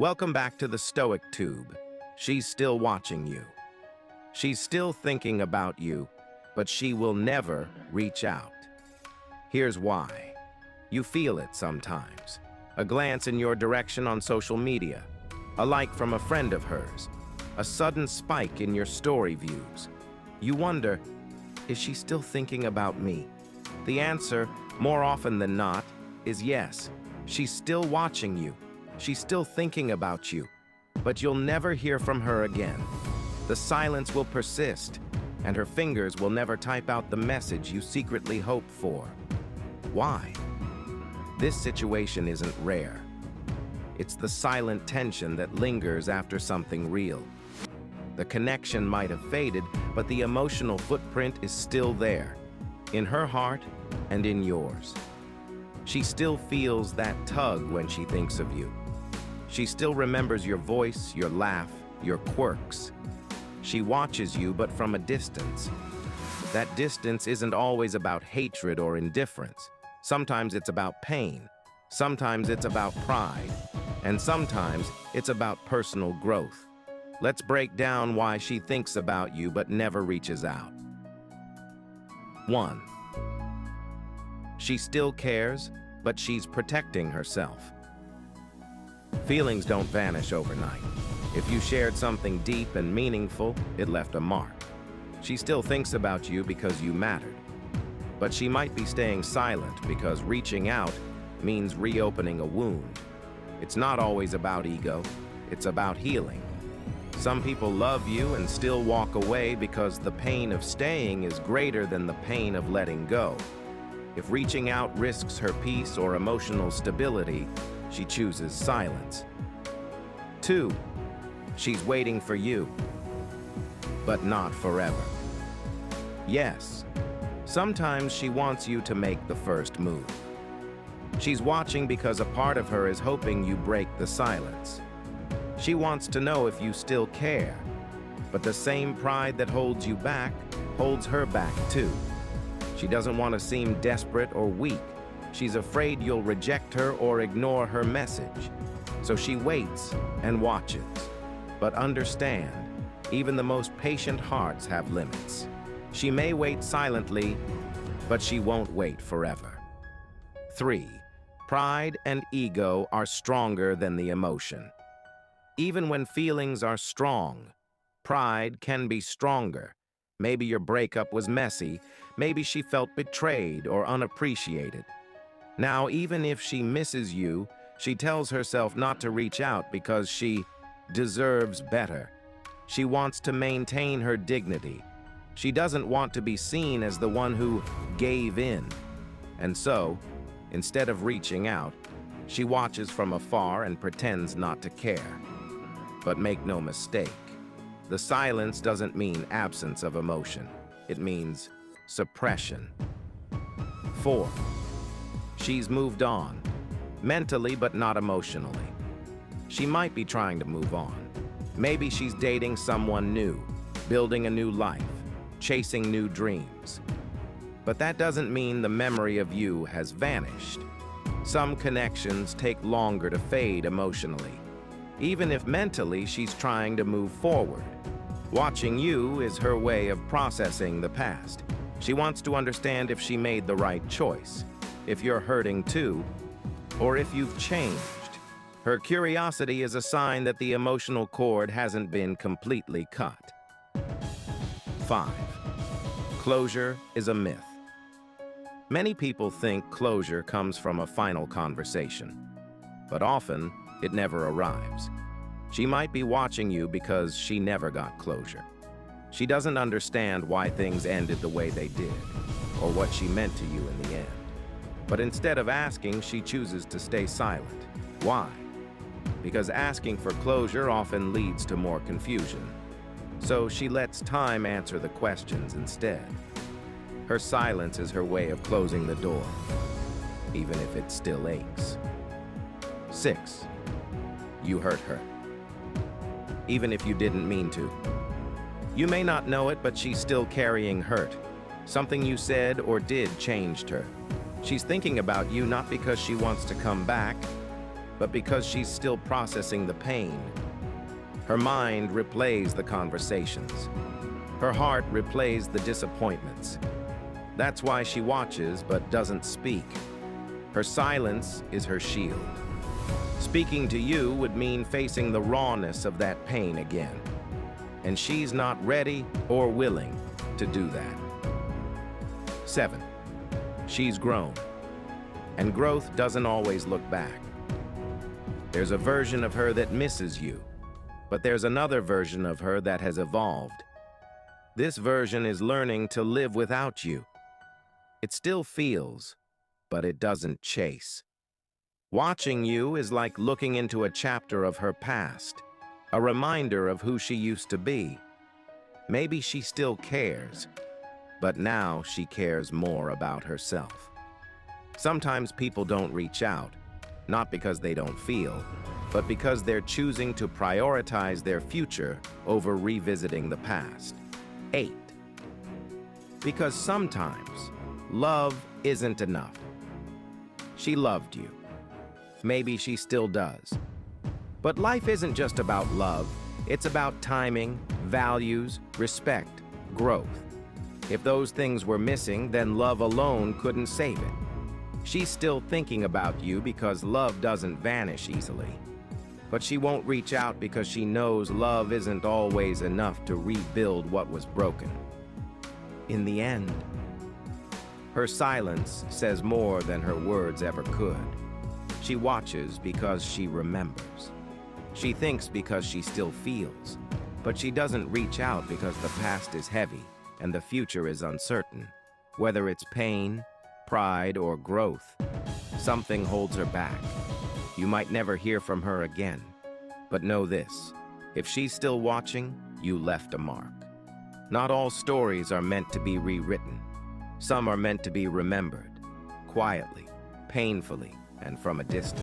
Welcome back to the Stoic Tube. She's still watching you. She's still thinking about you, but she will never reach out. Here's why. You feel it sometimes. A glance in your direction on social media, a like from a friend of hers, a sudden spike in your story views. You wonder, is she still thinking about me? The answer, more often than not, is yes. She's still watching you. She's still thinking about you. But you'll never hear from her again. The silence will persist, and her fingers will never type out the message you secretly hope for. Why? This situation isn't rare. It's the silent tension that lingers after something real. The connection might have faded, but the emotional footprint is still there, in her heart and in yours. She still feels that tug when she thinks of you. She still remembers your voice, your laugh, your quirks. She watches you, but from a distance. That distance isn't always about hatred or indifference. Sometimes it's about pain. Sometimes it's about pride. And sometimes it's about personal growth. Let's break down why she thinks about you but never reaches out. 1. She still cares, but she's protecting herself. Feelings don't vanish overnight. If you shared something deep and meaningful, it left a mark. She still thinks about you because you mattered. But she might be staying silent because reaching out means reopening a wound. It's not always about ego, it's about healing. Some people love you and still walk away because the pain of staying is greater than the pain of letting go. If reaching out risks her peace or emotional stability, she chooses silence. 2. She's waiting for you, but not forever. Yes, sometimes she wants you to make the first move. She's watching because a part of her is hoping you break the silence. She wants to know if you still care, but the same pride that holds you back holds her back too. She doesn't want to seem desperate or weak. She's afraid you'll reject her or ignore her message. So she waits and watches. But understand, even the most patient hearts have limits. She may wait silently, but she won't wait forever. 3. Pride and ego are stronger than the emotion. Even when feelings are strong, pride can be stronger. Maybe your breakup was messy. Maybe she felt betrayed or unappreciated. Now, even if she misses you, she tells herself not to reach out because she deserves better. She wants to maintain her dignity. She doesn't want to be seen as the one who gave in. And so, instead of reaching out, she watches from afar and pretends not to care. But make no mistake, the silence doesn't mean absence of emotion. It means suppression. 4. She's moved on, mentally but not emotionally. She might be trying to move on. Maybe she's dating someone new, building a new life, chasing new dreams. But that doesn't mean the memory of you has vanished. Some connections take longer to fade emotionally, even if mentally she's trying to move forward. Watching you is her way of processing the past. She wants to understand if she made the right choice, if you're hurting too, or if you've changed. Her curiosity is a sign that the emotional cord hasn't been completely cut. 5. Closure is a myth. Many people think closure comes from a final conversation, but often it never arrives. She might be watching you because she never got closure. She doesn't understand why things ended the way they did, or what she meant to you in the end. But instead of asking, she chooses to stay silent. Why? Because asking for closure often leads to more confusion. So she lets time answer the questions instead. Her silence is her way of closing the door, even if it still aches. 6. You hurt her, even if you didn't mean to. You may not know it, but she's still carrying hurt. Something you said or did changed her. She's thinking about you not because she wants to come back, but because she's still processing the pain. Her mind replays the conversations. Her heart replays the disappointments. That's why she watches but doesn't speak. Her silence is her shield. Speaking to you would mean facing the rawness of that pain again. And she's not ready or willing to do that. 7. She's grown. And growth doesn't always look back. There's a version of her that misses you, but there's another version of her that has evolved. This version is learning to live without you. It still feels, but it doesn't chase. Watching you is like looking into a chapter of her past, a reminder of who she used to be. Maybe she still cares, but now she cares more about herself. Sometimes people don't reach out, not because they don't feel, but because they're choosing to prioritize their future over revisiting the past. 8. Because sometimes love isn't enough. She loved you. Maybe she still does. But life isn't just about love. It's about timing, values, respect, growth. If those things were missing, then love alone couldn't save it. She's still thinking about you because love doesn't vanish easily. But she won't reach out because she knows love isn't always enough to rebuild what was broken. In the end, her silence says more than her words ever could. She watches because she remembers. She thinks because she still feels. But she doesn't reach out because the past is heavy and the future is uncertain. Whether it's pain, pride, or growth, something holds her back. You might never hear from her again. But know this, if she's still watching, you left a mark. Not all stories are meant to be rewritten. Some are meant to be remembered, quietly, painfully, and from a distance.